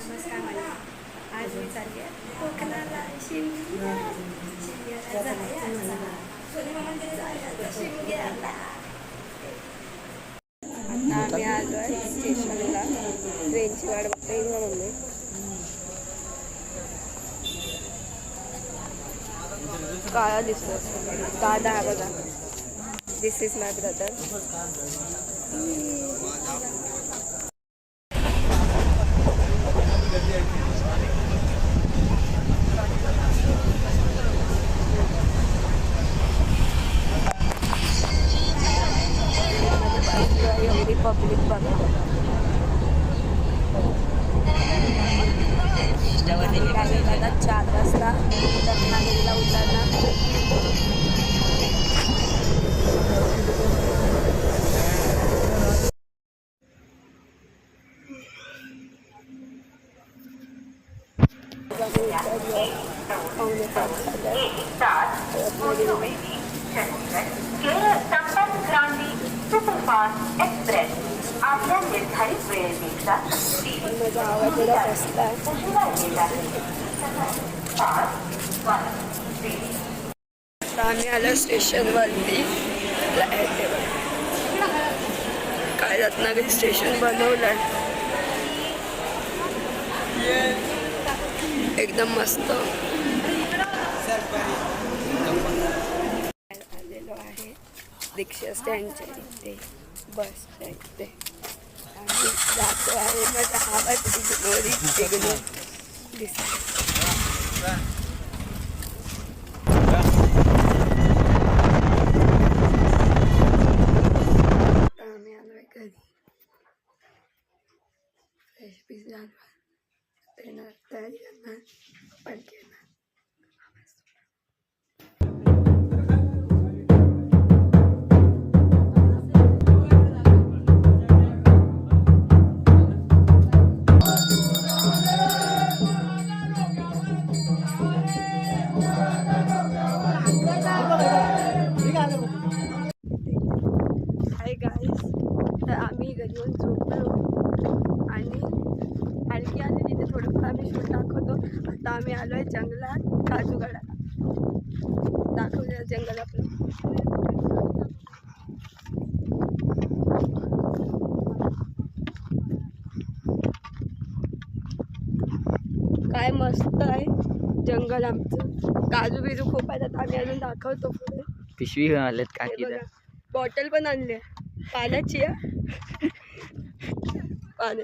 नमस्कार मला आज मी चालली आहे कोकणाला शिमग्याला जायचं. आता आम्ही आलो आहे स्टेशनला ट्रेनची वाट बघतोय म्हणून काळा दिसतो दादा हा बघा. दिस इज माय ब्रदर. एवढी पब्लिक बघा. दादा 4 वाजता रत्नागिरीला उतरणार. सुपरफास्ट एक्सप्रेस आपल्या निर्धारित वेळेपेक्षा उशिरा येत आहे. आम्ही आलो स्टेशनवरती. काय रत्नागिरी स्टेशन बनवलंय एकदम मस्त. आलेलो आहे रिक्षा स्टँडच्या इथे, बस स्टँड ते आणि जातो आहे. माझा आवाज इग्नोर दिसतो. आम्ही आलोय घरी. फ्रेश पीस झाला येणार तयारी करणार पण केलं. हाय गाईस, तर आम्ही घरी येऊन झोपलो आणि हलकी आली तिथे थोडंफार आम्ही शूट दाखवतो. आता आम्ही आलो आहे जंगलात काजूगडाला. दाखवूया जंगल आपलं. काय मस्त आहे जंगल आमचं. काजू बिजू खूप आहेत. आता आम्ही अजून दाखवतो पुढे. पिशवी घेऊन आलेत काकी. बॉटल पण आणली पाण्याची पाणी.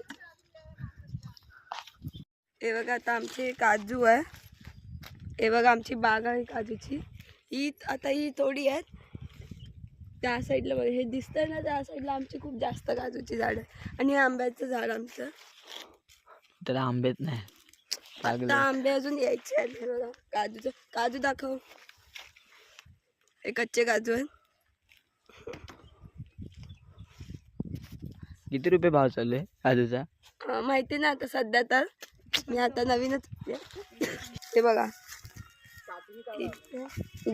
हे बघा आता आमचे काजू आहे. हे बघा आमची बाग आहे काजूची. ही थोडी आहेत. त्या साईडला बघा हे दिसतंय ना, त्या साईडला आमची खूप जास्त काजूची झाड आहे. आणि हे आंब्याचं झाड आमचं. त्याला आंबेच नाही. आता आंबे अजून यायचे आहेत. हे बघा काजूचं. काजू दाखव. हे कच्चे काजू आहेत. किती रुपये भाव चालू आहे काजूचा माहिती ना आता सध्या. तर मी आता नवीनच. हे बघा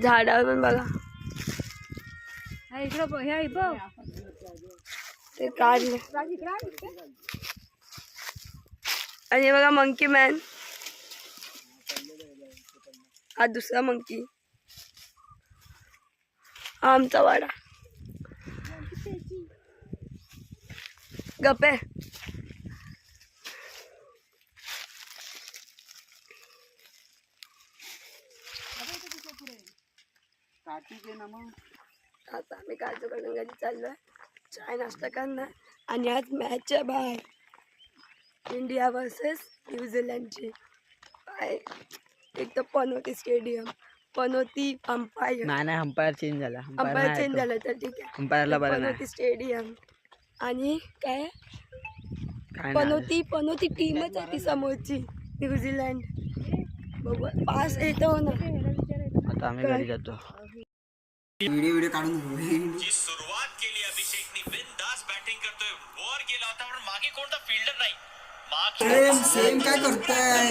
झाडावर पण बघा. ते काढले. आणि हे बघा मंकी मॅन. हा दुसरा मंकी. हा आमचा वाडा. गप्पे. आता आम्ही काजूकडून घरी चाललोय चाय नाश्ता करणार. आणि आज मॅच आहे बाहेर, इंडिया वर्सेस न्यूझीलंडची. एक तर पनोती स्टेडियम. पनोती अंपायर नाही अंपायर चेंज झाला. अंपायर चेंज झाला तर ठीक आहे. अंपायरला बरं नाही. पनोती स्टेडियम आणि काय पनोती टीमच आहे ती समोरची न्यूझीलंड. बघू पास येतो ना. आता आम्ही घरी जातो. व्हिडिओ काढून जी सुरुवात केली अभिषेकने. बिनधास्त बॅटिंग करतोय. वर गेला होता पण मागे कोणता फिल्डर नाही. सेम काय करताय.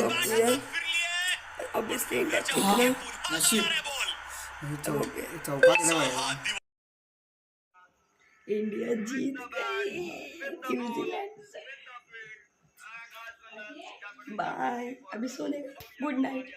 इंडिया जीत गई न्यूजीलैंड से. बाय, अभी सोने गुड नाइट.